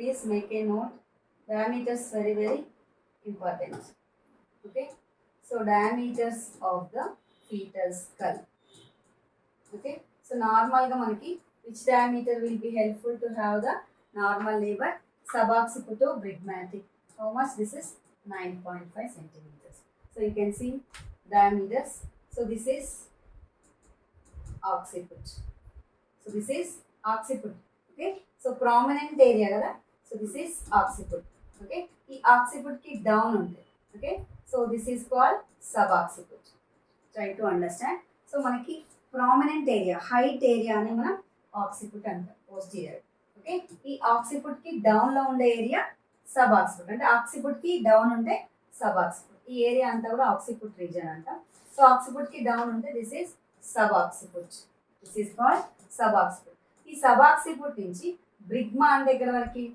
Please make a note. Diameters very important. Okay. So diameters of the fetal skull. Okay. So normal ga manaki which diameter will be helpful to have the normal labor? Suboccipito-brygmatic. How much? This is 9.5 centimeters. So you can see diameters. So this is occiput. So this is occiput. Okay. So prominent area kada. So this is occiput. Okay. ఈ occiput ki down ఉంది. Okay. So this is called subocciput. Try to understand. So మనకి prominent area, height area అని మనం occiput అంటాం. posterior. Okay. ఈ occiput కి down లో ఉండే ఏరియా subocciput. అంటే occiput కి down ఉంటే subocciput. ఈ ఏరియా అంతా కూడా occiput region అంటాం. సో occiput కి down ఉంటే this is subocciput. This is called subocciput. ఈ subocciput నుంచి బ్రిగ్మా అంటే ఎక్కడ వరకు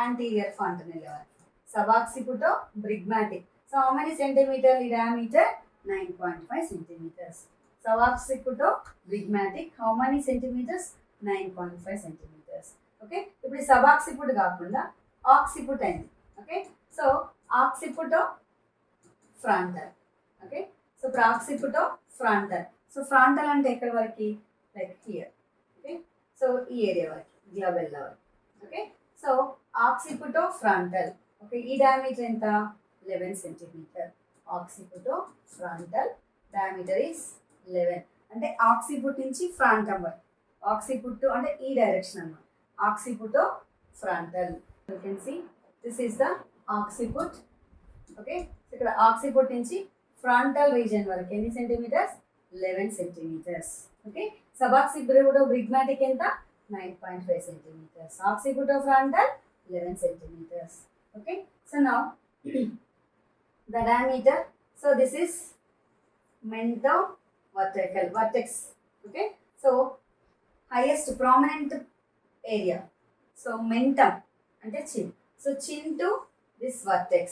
anterior fontanelle వరకు. Suboccipito-brygmatic. So how many centimeter diameter? 9.5 centimeters. Suboccipito-brygmatic. How many centimeters? 9.5 centimeters. Okay. ఇప్పుడు subocciput కాకుండా occiput అయింది. Okay. So occipito-frontal. Okay. So occipito-frontal. So frontal అంటే ఎక్కడ వరకు? Like here. Okay. So ఈ ఏరియా వరకు గ్లబెల్ వరకు. Okay. So occipito-frontal. Okay. ఈ diameter ఎంత? 11 centimeter. Occipito-frontal diameter is 11. అంటే occiput నుంచి frontum వరకు. Occiput అంటే ఈ డైరెక్షన్ అన్నమాట. Occipito-frontal. You can see this is the occiput. Okay. ఇక్కడ occiput నుంచి frontal region వరకు ఎన్ని సెంటీమీటర్స్? 11 centimeters. Okay. Suboccipito-brygmatic ఎంత? 9.5 centimeters. Occipito-frontal 11 centimeters. Okay. So now the diameter. So this is mento-vertical vertex. Okay. So highest prominent area. So mentum అంటే chin. So chin to this vertex.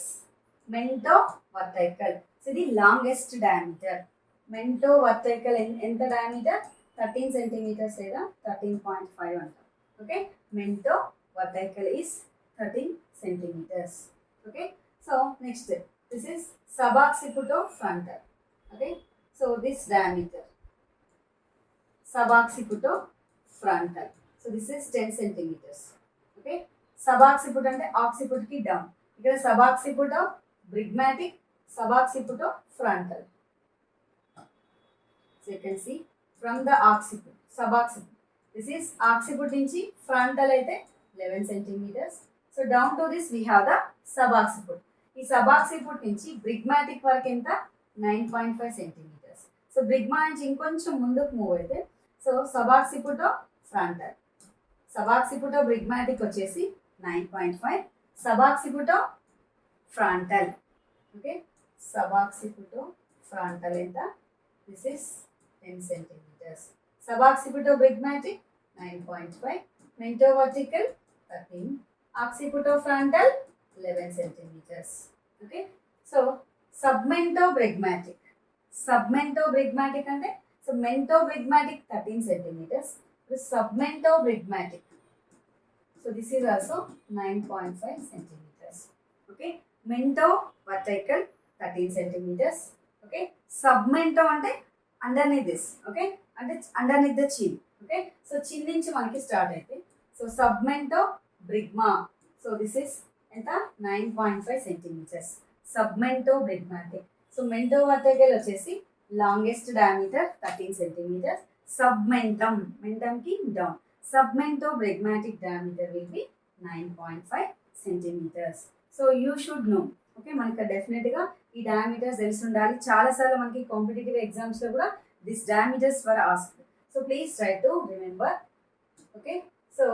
Mento-vertical. So the longest diameter. Mento-vertical ఎంత diameter? 13 centimeters లేదా 13.5 అంటాం. Okay. Mento-vertical is 13 centimeters. Okay. So next, this is suboccipito-frontal. Okay. So this diameter, suboccipito-frontal. So this is 10 centimeters. Okay. Subocciput అంటే occiput కి down. ఇక్కడ suboccipito-brygmatic, suboccipito-frontal. So you can see from the occiput, subocciput. This is occiput నుంచి frontal అయితే 11 centimeters. So down to this we have the subocciput. ఈ subocciput నుంచి brygmatic వరకు ఎంత? 9.5 centimeters. So బ్రిగ్మా నుంచి ఇంకొంచెం ముందుకు మూవ్ అయితే సో suboccipito-frontal. Suboccipito-brygmatic వచ్చేసి 9.5. Suboccipito-frontal. Okay. Suboccipito-frontal ఎంత? This is 10 centimeters. Suboccipito-brygmatic 9.5. Mento-vertical 13. Occipito-frontal 11 centimeters. Okay. So submento-brygmatic. Submento-brygmatic అంటే so mento-brygmatic 13 centimeters. Submento-brygmatic. So this is also 9.5 centimeters. Okay. Mento-vertical 13 centimeters. Okay. Submento అంటే underneath this. Okay. అంటే underneath the chin. Okay. So chin నుంచి మనకి start అయితే so submento-brygma. So this is ఎంత? 9.5 centimeters. Submento-brygmatic. So mento-vertical వచ్చేసి longest diameter 13 centimeters. Submentum, mentum ki down. Submento-brygmatic diameter will be 9.5 centimeters. So you should know. Okay, మనకి డెఫినెట్గా ఈ diameters తెలిసి ఉండాలి. చాలాసార్లు మనకి కాంపిటేటివ్ ఎగ్జామ్స్లో కూడా this diameters were asked. So please try to remember. Okay. So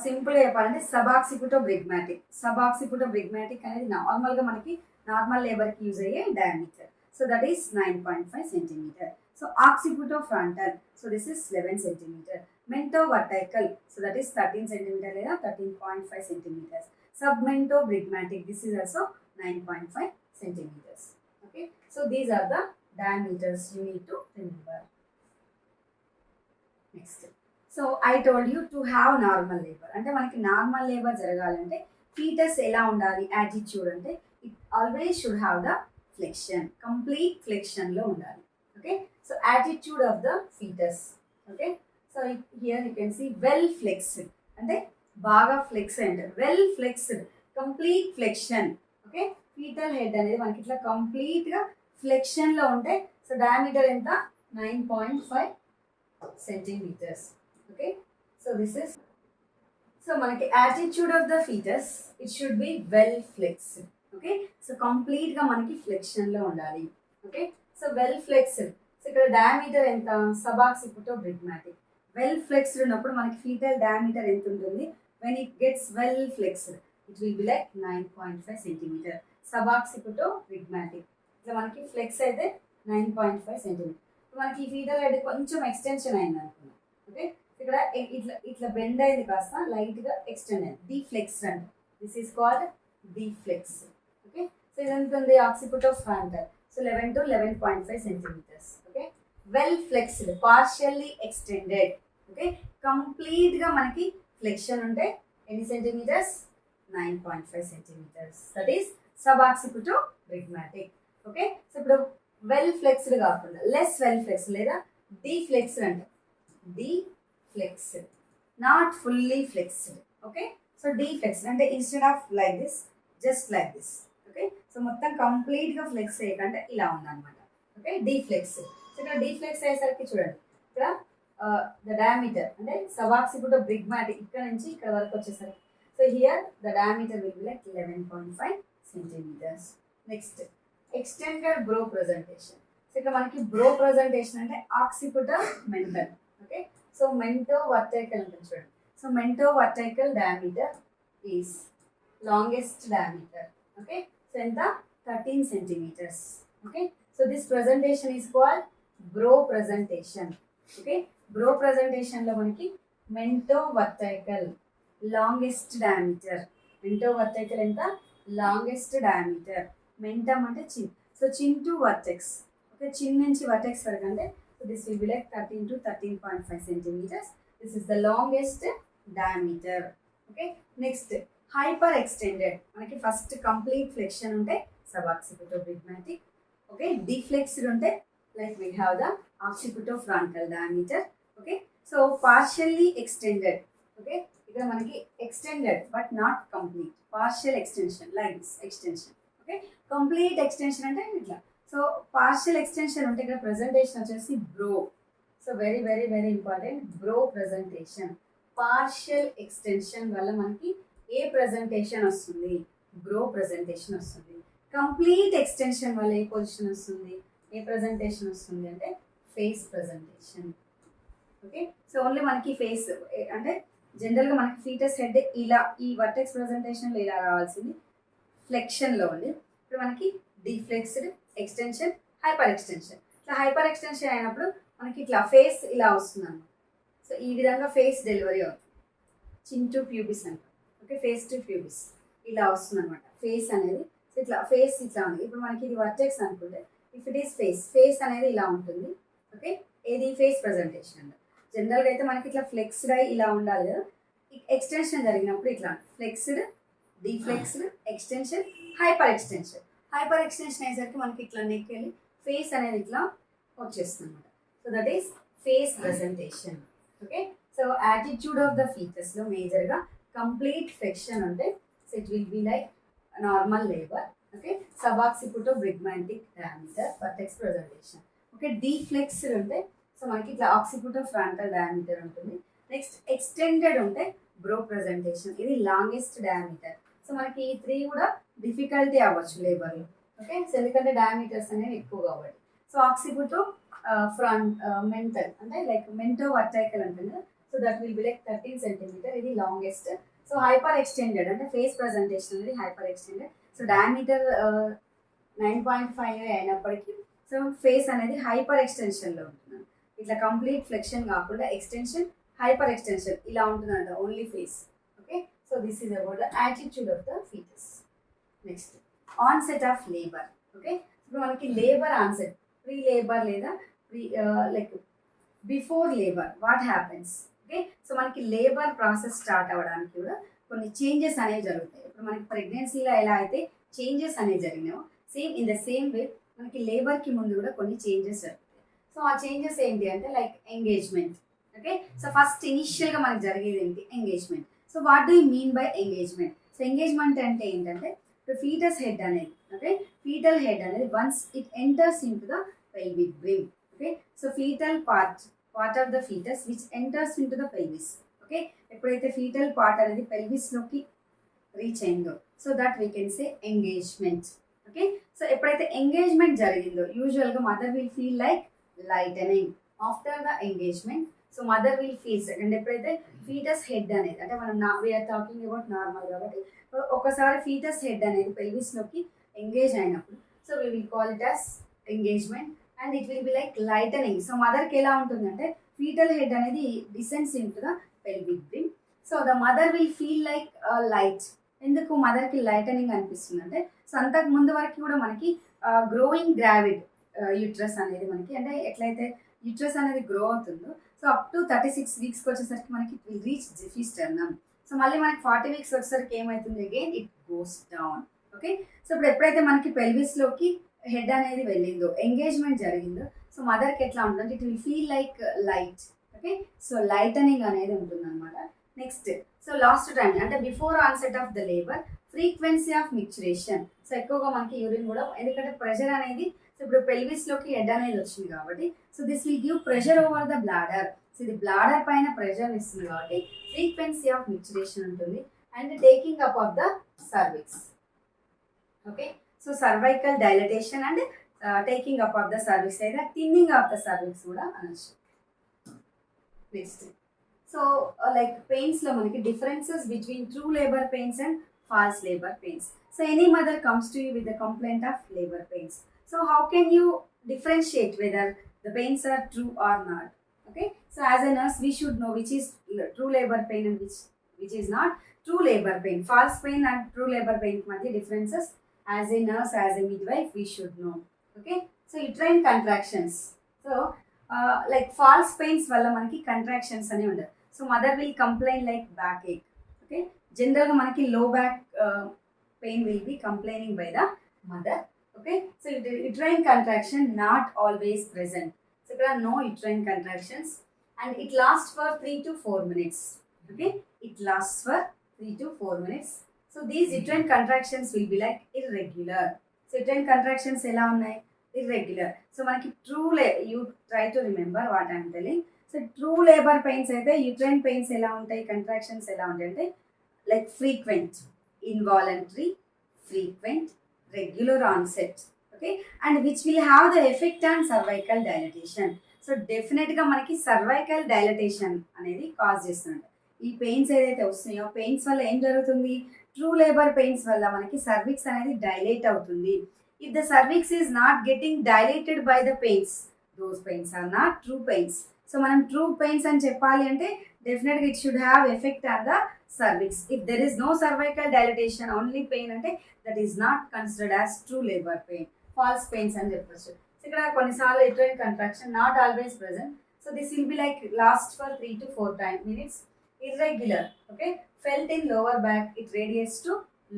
సింపుల్గా చెప్పాలంటే suboccipito-brygmatic. Suboccipito-brygmatic అనేది నార్మల్గా మనకి నార్మల్ లేబర్కి యూజ్ అయ్యే diameter. So that is 9.5 centimeter. So occipito-frontal. So this is 11 centimeter. Mento-vertical. So that is 13 centimeter లేదా 13.5 centimeters. Submento-brygmatic. This is also 9.5 centimeters. Okay. So these are the diameters you need to remember. Next. So I told you to have normal labour. అంటే మనకి normal labour జరగాలంటే foetus ఎలా ఉండాలి, attitude అంటే it always should have the flexion, complete ఫ్లెక్షన్లో ఉండాలి. Okay, so attitude of the foetus. Okay, so here you can see well flexed అంటే బాగా ఫ్లెక్స్ అంటారు, well flexed, complete flexion. Okay, foetal head అనేది మనకి ఇట్లా కంప్లీట్గా ఫ్లెక్షన్లో ఉంటే సో డయామీటర్ ఎంత 9.5 centimeters. Okay, so this is, so manaki attitude of the fetus, it should be well flexed. Okay, so complete ga manaki flexion lo undali. Okay, so well flexed, so ikkada diameter enta suboccipitobridgmatic. Well flexed ఉన్నప్పుడు మనకి fetal diameter ఎంత ఉంటుంది, when it gets well flexed it will be like 9.5 centimeter suboccipitobridgmatic. ఇట్లా మనకి flex అయితే 9.5 centimeter. మనకి ఈ foetal head కొంచెం ఎక్స్టెన్షన్ అయింది అనుకున్నాం. ఓకే, ఇక్కడ ఇట్లా ఇట్లా బెండ్ అయింది, కాస్త లైట్గా ఎక్స్టెండ్ అయింది, డీఫ్లెక్స్ అంట. This is called deflex. Okay, so ఇదంతా ఉంది occipito frontal. So 11 to 11.5 centimeters. Okay, well flexed, partially extended. Okay, కంప్లీట్గా మనకి ఫ్లెక్షన్ ఉంటే ఎన్ని centimetres, 9.5 centimeters. That is suboccipito bregmatic. Okay, so ఇప్పుడు వెల్ ఫ్లెక్స్డ్ కాకుండా లెస్ వెల్ ఫ్లెక్స్డ్ లేదా deflexed అంటే deflexed, not fully flexed. Okay, so deflexed అంటే instead of like this, just like this. Okay, so మొత్తం కంప్లీట్గా flex చేయకంటే ఇలా ఉందన్నమాట. Okay, డీఫ్లెక్స్డ్. So ఇక్కడ డీఫ్లెక్స్ అయ్యేసరికి చూడండి, ఇక్కడ ద డయామీటర్ అంటే సబాక్సిపిటో బ్రిగ్మాటిక్ ఇక్కడ నుంచి ఇక్కడ వరకు వచ్చేసరికి, so here the diameter will be like 11.5 centimeters. Next extended brow presentation. So ఇక్కడ మనకి బ్రో ప్రెజెంటేషన్ అంటే occipital mental. Okay, so mento vertical ఉంటుంది చూడండి. So mento vertical diameter is longest diameter. Okay, so ఎంత 13 centimeters. Okay, so this presentation is called brow presentation. Okay, brow ప్రెజెంటేషన్లో మనకి mento vertical longest diameter. Mento vertical ఎంత, longest diameter. Mentum అంటే chin, so చిన్ to vertex. Okay, చిన్ నుంచి vertex వరకు అంటే so this will be like 13 to 13.5 centimeters. This is the longest diameter. Okay, next hyper extended, మనకి first complete flexion ఉంటే suboccipito bregmatic. Okay, deflexed ఉంటే like we have the occipito frontal diameter. Okay, so partially extended. Okay, ఇక్కడ మనకి extended but not complete, partial extension like this extension. Okay, complete extension అంటే ఇట్లా. So partial extension ఉంటే ఇక్కడ presentation వచ్చేసి brow. So very very very important, bro presentation. Partial extension వల్ల మనకి ఏ presentation వస్తుంది, బ్రో ప్రెజెంటేషన్ వస్తుంది. కంప్లీట్ ఎక్స్టెన్షన్ వల్ల ఏ పొజిషన్ వస్తుంది, ఏ ప్రెజెంటేషన్ వస్తుంది అంటే face presentation. Okay, so only మనకి ఫేస్ అంటే జనరల్గా మనకి ఫీటస్ హెడ్ ఇలా ఈ వర్టెక్స్ ప్రెజెంటేషన్లో ఇలా రావాల్సింది ఫ్లెక్షన్లో ఉంది. ఇప్పుడు మనకి డీఫ్లెక్స్డ్, ఎక్స్టెన్షన్, హైపర్ ఎక్స్టెన్షన్. ఇట్లా హైపర్ ఎక్స్టెన్షన్ అయినప్పుడు మనకి ఇట్లా ఫేస్ ఇలా వస్తుంది అన్నమాట. సో ఈ విధంగా ఫేస్ డెలివరీ అవుతుంది, చిన్ టు ప్యూబిస్ అంటాం. ఓకే, ఫేస్ టు ప్యూబిస్ ఇలా వస్తుంది అనమాట ఫేస్ అనేది. సో ఇట్లా ఫేస్ ఇట్లా ఉంది. ఇప్పుడు మనకి ఇది వర్టెక్స్ అనుకుంటే if it is face, face అనేది ఇలా ఉంటుంది. ఓకే, ఏది ఫేస్ ప్రజెంటేషన్ అంటే జనరల్గా అయితే మనకి ఇట్లా ఫ్లెక్స్డ్ అయి ఇలా ఉండాలి కదా. ఎక్స్టెన్షన్ జరిగినప్పుడు ఇట్లా flexed, deflexed, extension, hyper extension. Hyper extension అయ్యేసరికి మనకి ఇట్లా నెక్ వెళ్ళి ఫేస్ అనేది ఇట్లా వచ్చేస్తుంది అనమాట. So that is face presentation. Okay, so attitude of the ఫీటస్లో మేజర్గా కంప్లీట్ ఫ్లెక్షన్ ఉంటే so it will be like normal labour. Okay, suboccipito bregmatic diameter vertex presentation. Okay, deflexed ఉంటే సో మనకి ఇట్లా ఆక్సిపిటో ఫ్రంటల్ డయామీటర్ ఉంటుంది. Next extended ఉంటే brow presentation, ఇది longest diameter. So మనకి ఈ 3 కూడా డిఫికల్టీ అవ్వచ్చు లేబర్లో. ఓకే, సో ఎందుకంటే డయామీటర్స్ అనేవి ఎక్కువ కాబట్టి. సో ఆక్సిపిటో ఫ్రంట్ మెంటల్ అంటే లైక్ మెంటో వర్టైకల్ ఉంటుంది. So that will be like 13 centimeter, ఇది లాంగెస్ట్. సో హైపర్ ఎక్స్టెండెడ్ అంటే ఫేస్ ప్రెజెంటేషన్ అనేది హైపర్ ఎక్స్టెండెడ్. సో డయామీటర్ 9.5 అయినప్పటికీ సో ఫేస్ అనేది హైపర్ ఎక్స్టెన్షన్లో ఉంటుంది. ఇట్లా కంప్లీట్ ఫ్లెక్షన్ కాకుండా ఎక్స్టెన్షన్, హైపర్ ఎక్స్టెన్షన్ ఇలా ఉంటుందంట only face. Okay, so this is about the attitude of the foetus. Next onset of labour. Okay, ఇప్పుడు మనకి లేబర్ ఆన్సెట్, ప్రీ లేబర్ లేదా pre like before labour what happens, okay, so మనకి labour process start అవ్వడానికి కూడా కొన్ని changes అనేవి జరుగుతాయి. ఇప్పుడు మనకి ప్రెగ్నెన్సీలో ఎలా అయితే చేంజెస్ అనేవి జరిగినాయో same in the same way మనకి లేబర్కి ముందు కూడా కొన్ని చేంజెస్ జరుగుతాయి. సో ఆ చేంజెస్ ఏంటి అంటే like engagement. Okay, so first ఇనిషియల్గా మనకి జరిగేది ఏంటి? Engagement. So what do you mean by engagement? So engagement అంటే ఏంటంటే ఇప్పుడు ఫీటస్ హెడ్ అనేది, ఓకే, ఫీటల్ హెడ్ అనేది once it enters into the pelvic brim. Okay, so foetal part of the foetus which enters into the pelvis. Okay, ఎప్పుడైతే foetal part అనేది పెల్విస్లోకి reach అయిందో so that we can say engagement. Okay, so ఎప్పుడైతే engagement జరిగిందో యూజువల్గా mother will feel like lightening after the engagement. So mother will feel second ఎప్పుడైతే foetus head అనేది అంటే మనం వీఆర్ టాకింగ్ అబౌట్ నార్మల్ కాబట్టి ఒకసారి ఫీటస్ హెడ్ అనేది పెల్విస్లోకి ఎంగేజ్ అయినప్పుడు so we will call it as engagement and it will be like lightening. So మదర్కి ఎలా ఉంటుందంటే ఫీటల్ హెడ్ అనేది డిసెండ్స్ in to the pelvic brim. So the mother will feel like light. ఎందుకు మదర్కి lightening అనిపిస్తుంది అంటే సో అంతకు ముందు వరకు కూడా మనకి గ్రోయింగ్ గ్రావిడ్ యూట్రస్ అనేది మనకి అంటే ఎట్లయితే యూట్రస్ అనేది గ్రో అవుతుందో సో అప్ టు 36 వీక్స్కి వచ్చేసరికి మనకి ఇట్ విల్ రీచ్ జిఫిస్టర్నమ్. సో మళ్ళీ మనకి 40 వీక్స్ వచ్చేసరికి ఏమవుతుంది? Again it goes down. Okay, so ఇప్పుడు ఎప్పుడైతే మనకి పెల్విస్లోకి హెడ్ అనేది వెళ్ళిందో ఎంగేజ్మెంట్ జరిగిందో సో మదర్కి ఎట్లా ఉంటుందంటే it will feel like light. Okay, so lightening అనేది ఉంటుంది అనమాట. నెక్స్ట్ సో లాస్ట్ టైం అంటే before onset of the labour frequency of micturition. So ఎక్కువగా మనకి యూరిన్ కూడా ఎందుకంటే ప్రెషర్ అనేది సో ఇప్పుడు పెల్విస్లోకి హెడ్ అనేది వచ్చింది కాబట్టి so this will give pressure over the bladder. So ఇది బ్లాడర్ పైన ప్రెషర్ ఇస్తుంది కాబట్టి ఫ్రీక్వెన్సీ ఆఫ్ మిక్చురేషన్ ఉంటుంది and taking up of the cervix. Okay, so cervical dilatation and taking up of the cervix లేదా thinning of the cervix కూడా అనొచ్చు. Next so like పెయిన్స్లో మనకి differences between true labour pains and false labor pains. So any mother comes to you with a complaint of labor pains. So how can you differentiate whether the pains are true or not? Okay, so as a nurse we should know which is true labor pain and which is not true labor pain. False pain and true labor pain madhya differences as a nurse, as a midwife we should know. Okay, so uterine contractions. So like false pains valla manaki contractions ane undadu. So mother will complain like backache. Okay, జనరల్గా మనకి low back pain will be complaining by the mother. Okay, so uterine contraction not always present. So ఇక్కడ no uterine contractions and it last for 3 to 4 minutes. Okay, it last for 3 to 4 minutes. So these uterine contractions will be like irregular. So uterine contractions ఎలా ఉన్నాయి? Irregular. So మనకి you try to remember what I'm telling. So true labour pains అయితే uterine pains ఎలా ఉంటాయి, contractions ఎలా ఉంటాయి అంటే like frequent, involuntary, frequent, regular onset. Okay, and which will have the effect on cervical dilatation. So definitely గా మనకి cervical dilatation అనేది cause చేస్తుంది. ఈ పెయిన్స్ ఏదైతే వస్తున్నాయో పెయిన్స్ వల్ల ఏం జరుగుతుంది? ట్రూ లేబర్ పెయిన్స్ వల్ల మనకి సర్విక్స్ అనేది డైలేట్ అవుతుంది. If the cervix is not getting dilated by the pains, those pains are not true pains. So మనం ట్రూ పెయిన్స్ అని చెప్పాలి అంటే డెఫినెట్గా it should have effect on the cervix. If there is no cervical dilatation, only pain ante that is not considered as true labor pain. False pains అని చెప్పొచ్చు. So ఇక్కడ కొన్నిసార్లు uterine contraction not always present. So this will be like last for 3 to 4 minutes. Irregular. Okay, felt in lower back, it radiates to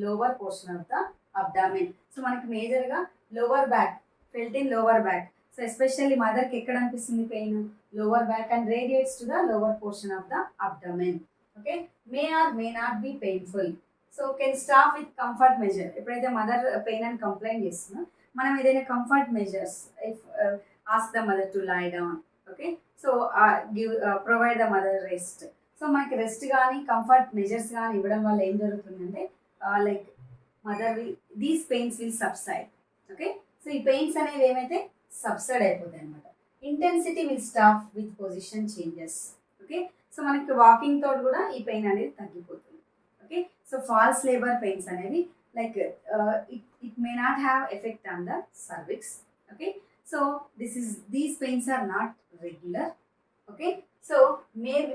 lower portion of the abdomen. So మనకి మేజర్గా lower back, felt in lower back. So especially మదర్కి ఎక్కడ అనిపిస్తుంది pain? Lower back and radiates to the lower portion of the abdomen. Okay, may or may not be painful. So can stop with comfort measure. ఎప్పుడైతే mother pain అని complaint చేస్తుందో మనం ఏదైనా comfort measures if ask the mother to lie down. Okay, so give provide the mother rest. So మనకి rest కానీ comfort measures కానీ ఇవ్వడం వల్ల ఏం జరుగుతుందంటే like mother will these pains will subside. Okay, so ఈ పెయిన్స్ అనేవి ఏమైతే సబ్సైడ్ అయిపోతాయి అనమాట. Intensity will stop with position changes. Okay, so మనకి వాకింగ్ తోటి కూడా ఈ పెయిన్ అనేది తగ్గిపోతుంది. Okay, so false labour pains అనేవి like it may not have effect on the cervix. Okay, so these pains are not regular. Okay, so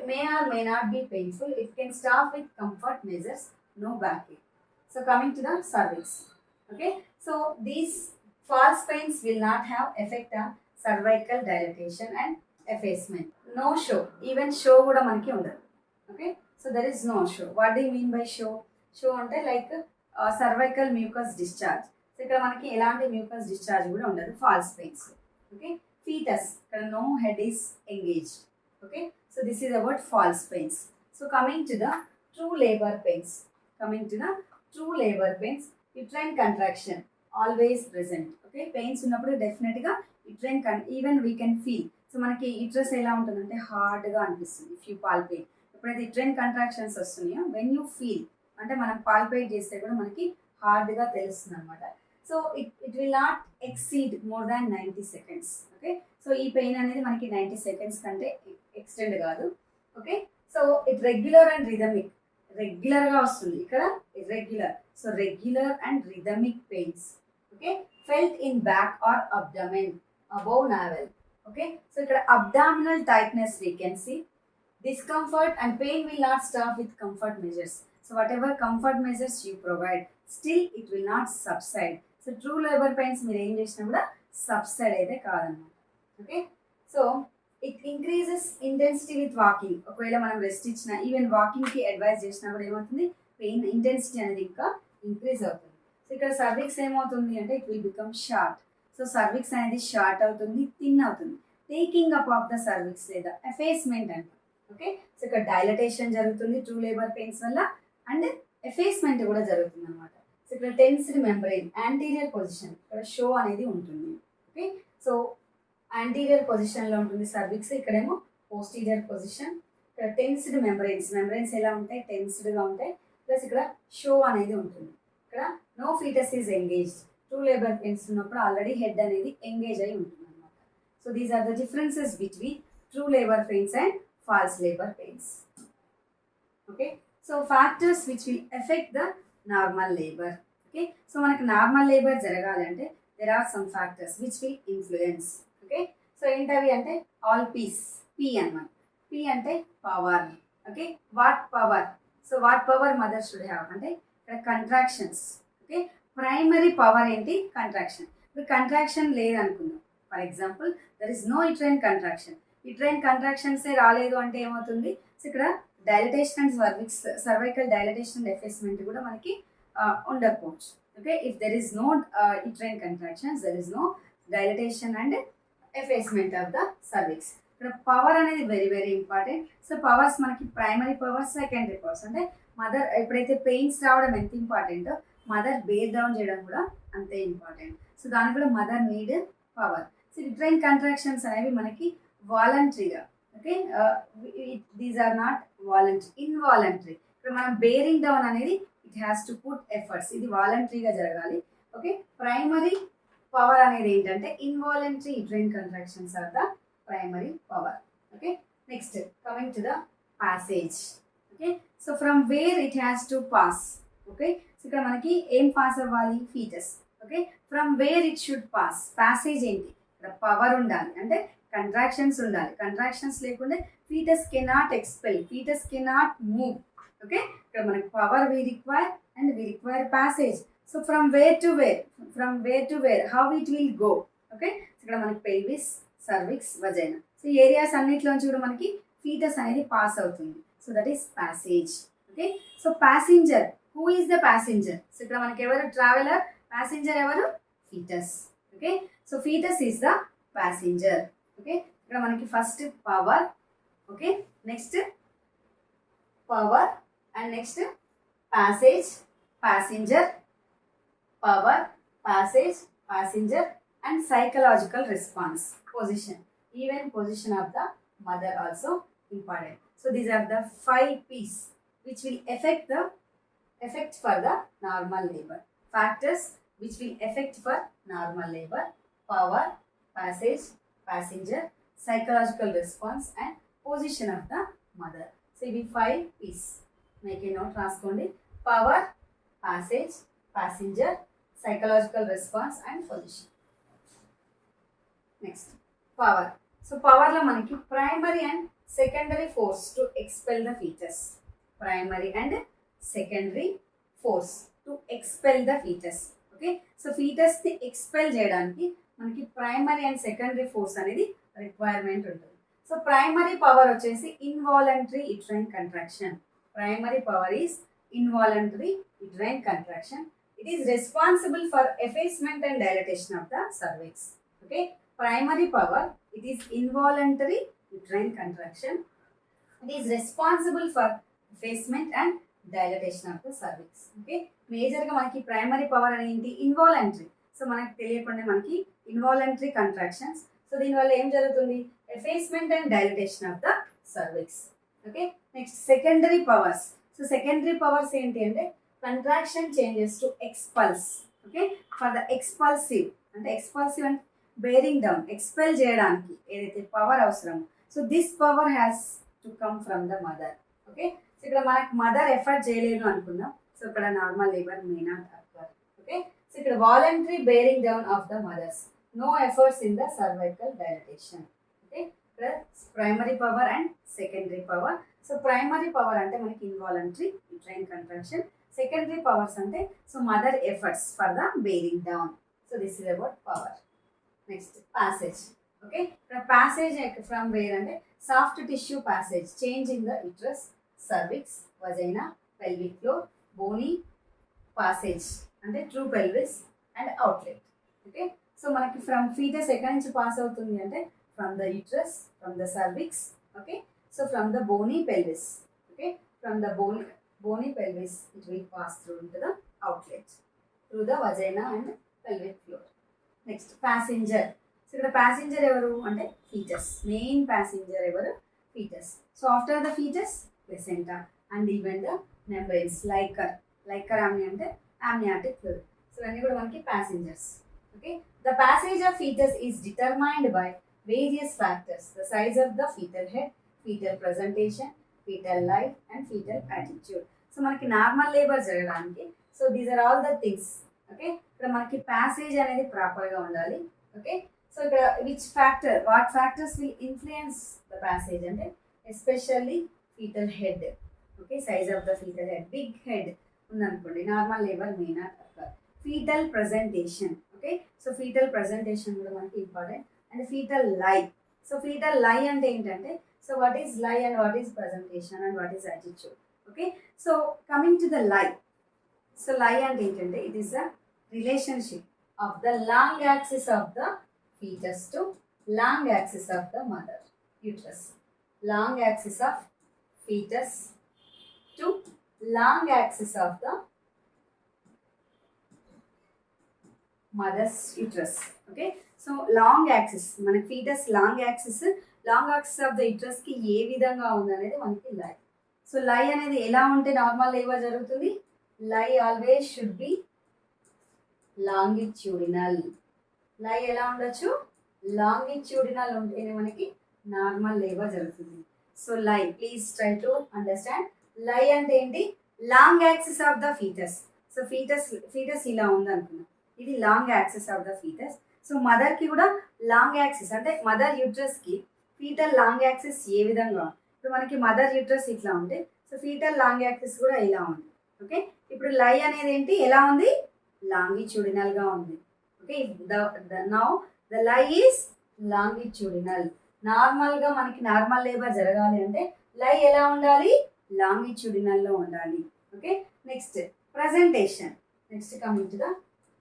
may or may not be painful. It can stop with comfort measures, no back. So coming to the cervix. Okay, so these false pains will not have effect on cervical dilatation and effacement. No show, even show కూడా మనకి ఉండదు. Okay, so there is no show. What do mean by show? Show అంటే like cervical mucus discharge. So ఇక్కడ మనకి ఎలాంటి mucus discharge కూడా ఉండదు, false pains. Okay, foetus, ఇక్కడ no head is engaged. Okay, so this is about false pains. So coming to the true labour pains. Uterine contraction always present. Okay, pains ఉన్నప్పుడు డెఫినెట్గా uterine even we can feel. So మనకి uterus ఎలా ఉంటుందంటే హార్డ్గా అనిపిస్తుంది if you palpate. ఎప్పుడైతే uterine contractions వస్తున్నాయో when you feel అంటే మనం పాల్పేట్ చేస్తే కూడా మనకి హార్డ్గా తెలుస్తుంది అనమాట. So it will not exceed more than 90 seconds. Okay, so ఈ పెయిన్ అనేది మనకి 90 seconds కంటే ఎక్స్టెండ్ కాదు. Okay, so it regular and rhythmic. రెగ్యులర్గా వస్తుంది, ఇక్కడ irregular. So regular and rhythmic pains. Okay, felt in back or abdomen above novel. Okay, so ఇక్కడ abdominal tightness we can see. Discomfort and pain will not stop with comfort measures. So whatever comfort measures you provide, still it will not subside. So true labor pains మీరు ఏం చేసినా కూడా subside అయితే కాదన్నమాట. Okay, so it increases intensity with walking. ఒకవేళ మనం rest ఇచ్చినా even వాకింగ్కి అడ్వైజ్ చేసినా కూడా ఏమవుతుంది, పెయిన్ ఇంటెన్సిటీ అనేది ఇంకా ఇంక్రీజ్ అవుతుంది. సో ఇక్కడ సర్విక్స్ ఏమవుతుంది అంటే it will become short. So cervix అనేది షార్ట్ అవుతుంది, థిన్ అవుతుంది. Taking up of the cervix లేదా ఎఫేస్మెంట్ అంటే. ఓకే, సో ఇక్కడ డైలటేషన్ జరుగుతుంది ట్రూ లేబర్ పెయిన్స్ వల్ల, అండ్ ఎఫేస్మెంట్ కూడా జరుగుతుంది అనమాట. సో ఇక్కడ టెన్స్డ్ మెంబ్రెయిన్ యాంటీరియర్ పొజిషన్, ఇక్కడ షో అనేది ఉంటుంది. ఓకే, సో యాంటీరియర్ పొజిషన్లో ఉంటుంది సర్విక్స్, ఇక్కడేమో పోస్టీరియర్ పొజిషన్. ఇక్కడ టెన్స్డ్ మెంబ్రెయిన్స్ ఎలా ఉంటాయి, టెన్స్డ్గా ఉంటాయి. ప్లస్ ఇక్కడ షో అనేది ఉంటుంది. ఇక్కడ no foetus is engaged. True labour pains ఉన్నప్పుడు ఆల్రెడీ హెడ్ అనేది ఎంగేజ్ అయి ఉంటుంది అనమాట. So these are the differences between true labour pains and false labor pains. Okay, so factors which will affect the normal labor. Okay, so మనకి normal labour జరగాలంటే there are some factors which will influence. Okay, so ఏంటవి అంటే all P's. P అన్నమాట. P అంటే power. Okay, what power? So what power mother should have అంటే ఇక్కడ contractions. Okay, primary power ఏంటి, contraction. ఇప్పుడు కంట్రాక్షన్ లేదనుకుందాం, for example there is no uterine contraction. Uterine కంట్రాక్షన్సే రాలేదు అంటే ఏమవుతుంది, సో ఇక్కడ dilatation and cervical dilatation and effacement కూడా మనకి ఉండకపోవచ్చు. Okay, if there is no uterine contractions there is no dilatation and effacement of the cervix. ఇక్కడ power అనేది very very important. So powers మనకి ప్రైమరీ పవర్స్, సెకండరీ పవర్స్. అంటే mother ఎప్పుడైతే pains రావడం ఎంత ఇంపార్టెంటో మదర్ బేర్ డౌన్ చేయడం కూడా అంతే ఇంపార్టెంట్. సో దానికి కూడా mother need power. So uterine contractions అనేవి మనకి వాలంటరీగా. Okay, these are not voluntary, involuntary. ఇప్పుడు మనం బేరింగ్ డౌన్ అనేది it has to put efforts, ఇది వాలంటరీగా జరగాలి. ఓకే, ప్రైమరీ పవర్ అనేది ఏంటంటే involuntary uterine contractions are the primary power. Okay, next coming to the passage. Okay, so from where it has to pass. Okay, so ఇక్కడ మనకి ఏం pass అవ్వాలి, foetus. Okay, from where it should pass. Passage ఏంటి, ఇక్కడ power ఉండాలి, అంటే contractions ఉండాలి. Contractions లేకుంటే foetus cannot expel, foetus cannot move. Okay, ఇక్కడ మనకి power we require and we require passage. So from where to where how it will go. Okay, ఇక్కడ మనకి పెల్విస్, సర్విక్స్, వజైనా. సో ఈ areas అన్నిట్లోంచి కూడా మనకి ఫీటస్ అనేది పాస్ అవుతుంది. So that is passage. Okay, so passenger, who is the passenger? So ఇక్కడ మనకి ఎవరు ట్రావెలర్, ప్యాసింజర్ ఎవరు, foetus. Okay, so foetus is the passenger. Okay, ఇక్కడ మనకి first power. Okay, next power and next passage, passenger, power, passage, passenger and psychological response, position. Even position of the mother also important. So these are the 5 P's which will affect for the normal labor. Factors which will affect for normal labor: power, passage, passenger, psychological response and position of the mother. So these 5 P's. Make a note, రాసుకోండి. Power, passage, passenger, psychological response and position. Next, power. So power లో మనకి primary and secondary force to expel the fetus. Primary and secondary force to expel the fetus. Okay, so fetus ని expel చేయడానికి మనకి primary and secondary force అనేది requirement ఉంటుంది. So so primary power వచ్చేసి involuntary uterine contraction. Primary power is involuntary uterine contraction. It is responsible for effacement and dilatation of the cervix. Okay, primary power, it is involuntary uterine contraction. It is responsible for effacement and dilatation of the cervix. Okay, major గా మనకి primary power అనేది involuntary. So మనకి తెలియకుండా మనకి involuntary contractions. So దీనివల్ల ఏం జరుగుతుంది? Effacement and dilatation of the cervix. Okay, next secondary powers. So secondary powers ఏంటి అంటే contraction changes to expulse. Okay, for the expulsive అంటే ఎక్స్పల్సివ్ అంటే బేరింగ్ డౌన్, ఎక్స్పెల్ చేయడానికి ఏదైతే పవర్ అవసరం. So this power has to come from the mother. Okay, so ఇక్కడ మనకు mother effort చేయలేదు అనుకుందాం. సో ఇక్కడ normal labour may not occur. Okay, so ఇక్కడ voluntary bearing down of the mothers, no efforts in the cervical dilatation. Okay, ఇక్కడ primary power and secondary power. So primary power అంటే మనకి involuntary uterine contraction. Secondary powers అంటే so mother efforts for the bearing down. So this is about power. Next passage. Okay, ఇక్కడ passage from where అంటే soft tissue passage, change in the uterus, cervix, vagina, pelvic floor, bony passage అంటే true pelvis and outlet. Okay, so మనకి from fetus ఎక్కడి నుంచి pass అవుతుంది అంటే from the uterus, from the cervix. Okay, so from the bony pelvis. Okay, from the bony pelvis it will pass through into the outlet through the vagina and pelvic floor. Next, passenger. So ఇక్కడ passenger ఎవరు అంటే fetus. Main passenger ఎవరు? Fetus. So after the fetus, placenta and even the membranes, liquor అంటే amniotic fluid. So ఇవన్నీ కూడా మనకి passengers. Okay, the passage of fetus is determined by various factors: the size of the fetal head, fetal presentation, fetal life and fetal attitude. So మనకి normal labour జరగడానికి so these are all the things. Okay, ఇక్కడ మనకి passage అనేది ప్రాపర్గా ఉండాలి. Okay, so ఇక్కడ what factors will influence the passage అంటే especially fetal head. Okay, size of the fetal head, big head ఉందనుకోండి normal labour may not occur. Fetal presentation. Okay, so fetal presentation కూడా మనకి important. And fetal lie. So fetal lie అంటే ఏంటంటే so what is lie and what is presentation and what is attitude. Okay, so coming to the lie. So lie and entende it is a relationship of the long axis of the fetus to long axis of the mother uterus. Long axis of fetus to long axis of the mother's uterus. Okay, so long axis మన fetus long axis of the uterus కి ఏ విధంగా ఉందనేది మనకి లై. So లై అనేది ఎలా ఉంటే నార్మల్ లేబర్ జరుగుతుంది? లై ఆల్వేస్ షుడ్ బి లాంగిట్యూడినల్. లై ఎలా ఉండొచ్చు? లాంగిట్యూడినల్ ఉంటేనే మనకి నార్మల్ లేబర్ జరుగుతుంది. సో లై, ప్లీజ్ ట్రై టు అండర్స్టాండ్. లై అంటే ఏంటి? Long axis of the foetus. So foetus ఇలా ఉందనుకున్నాం, ఇది long axis of the foetus. So మదర్కి కూడా లాంగ్ యాక్సిస్ అంటే మదర్ యూట్రస్కి ఫీటల్ లాంగ్ యాక్సిస్ ఏ విధంగా? ఇప్పుడు మనకి మదర్ యూట్రస్ ఇట్లా ఉంటే సో ఫీటల్ లాంగ్ యాక్సిస్ కూడా ఇలా ఉంది. ఓకే, ఇప్పుడు లై అనేది ఏంటి? ఎలా ఉంది? లాంగిట్యూడినల్గా ఉంది. ఓకే, నౌ ద లై ఈస్ లాంగిట్యూడినల్. నార్మల్గా మనకి నార్మల్ లేబర్ జరగాలి అంటే లై ఎలా ఉండాలి? లాంగిట్యూడినల్లో ఉండాలి. Okay, next presentation. Next coming to the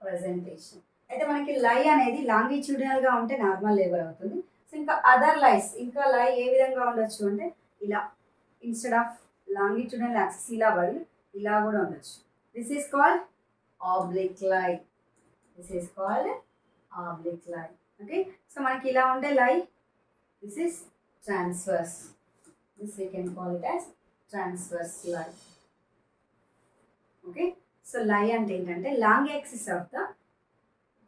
presentation. అయితే మనకి లై అనేది లాంగిట్యూడినల్గా ఉంటే నార్మల్ లేబర్ అవుతుంది. సో ఇంకా అదర్ లైస్, ఇంకా లై ఏ విధంగా ఉండొచ్చు అంటే ఇలా, ఇన్స్టెడ్ ఆఫ్ లాంగిట్యూడినల్ యాక్సిస్ ఇలా బదులు ఇలా కూడా ఉండొచ్చు. దిస్ ఈస్ కాల్డ్ ఆబ్లిక్ లై. దిస్ ఈస్ కాల్డ్ ఆబ్లిక్ లై. ఓకే, సో మనకి ఇలా ఉండే లై, this is transverse. This we can call it as transverse లై. ఓకే, సో లై అంటే ఏంటంటే long axis of the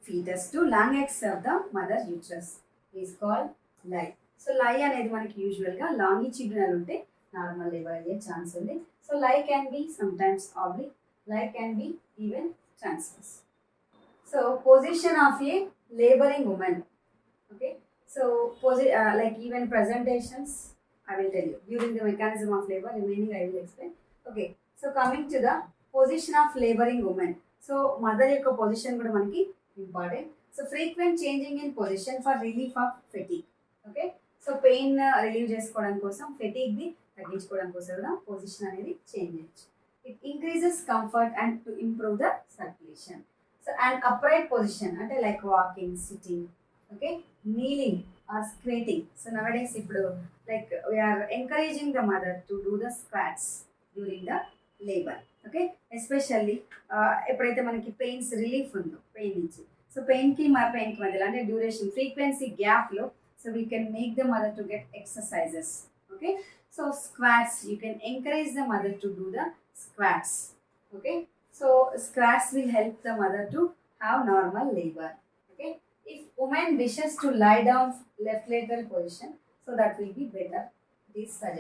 foetus to long axis of the mother uterus is called లై. సో లై అనేది మనకి యూజువల్గా లాంగిట్యూడినల్ ఉంటే నార్మల్ లేబర్ అయ్యే ఛాన్స్ ఉంది. సో లై క్యాన్ బి సమ్టైమ్స్ ఆబ్లిక్, లై can be even transverse. So position of A laboring woman. Okay, so like even presentations I will tell you during the mechanism of labor, remaining I will explain. Okay, so coming to the position of laboring woman. So mother యొక్క position కూడా మనకి important. So frequent changing in position for relief of fatigue. Okay, so pain relieve చేసుకోవడం కోసం ఫెటీగ్ని తగ్గించుకోవడం కోసం కూడా position అనేది change చేయొచ్చు. It increases comfort and to improve the circulation. So and upright position అంటే like walking, sitting, okay, kneeling or squatting. So nowadays ఇప్పుడు like we are encouraging the mother to do the squats during the labor. Okay, especially ఎప్పుడైతే మనకి pains relief ఉందో pain నుంచి, so పెయిన్కి మధ్యలో అంటే duration frequency గ్యాప్లో, so we can make the mother to get exercises. Okay, so squats you can encourage the mother to do the squats. Okay, so squats will help the mother to have normal labor. Okay, if woman wishes to lie down left lateral position, so that will be better. This suggestion.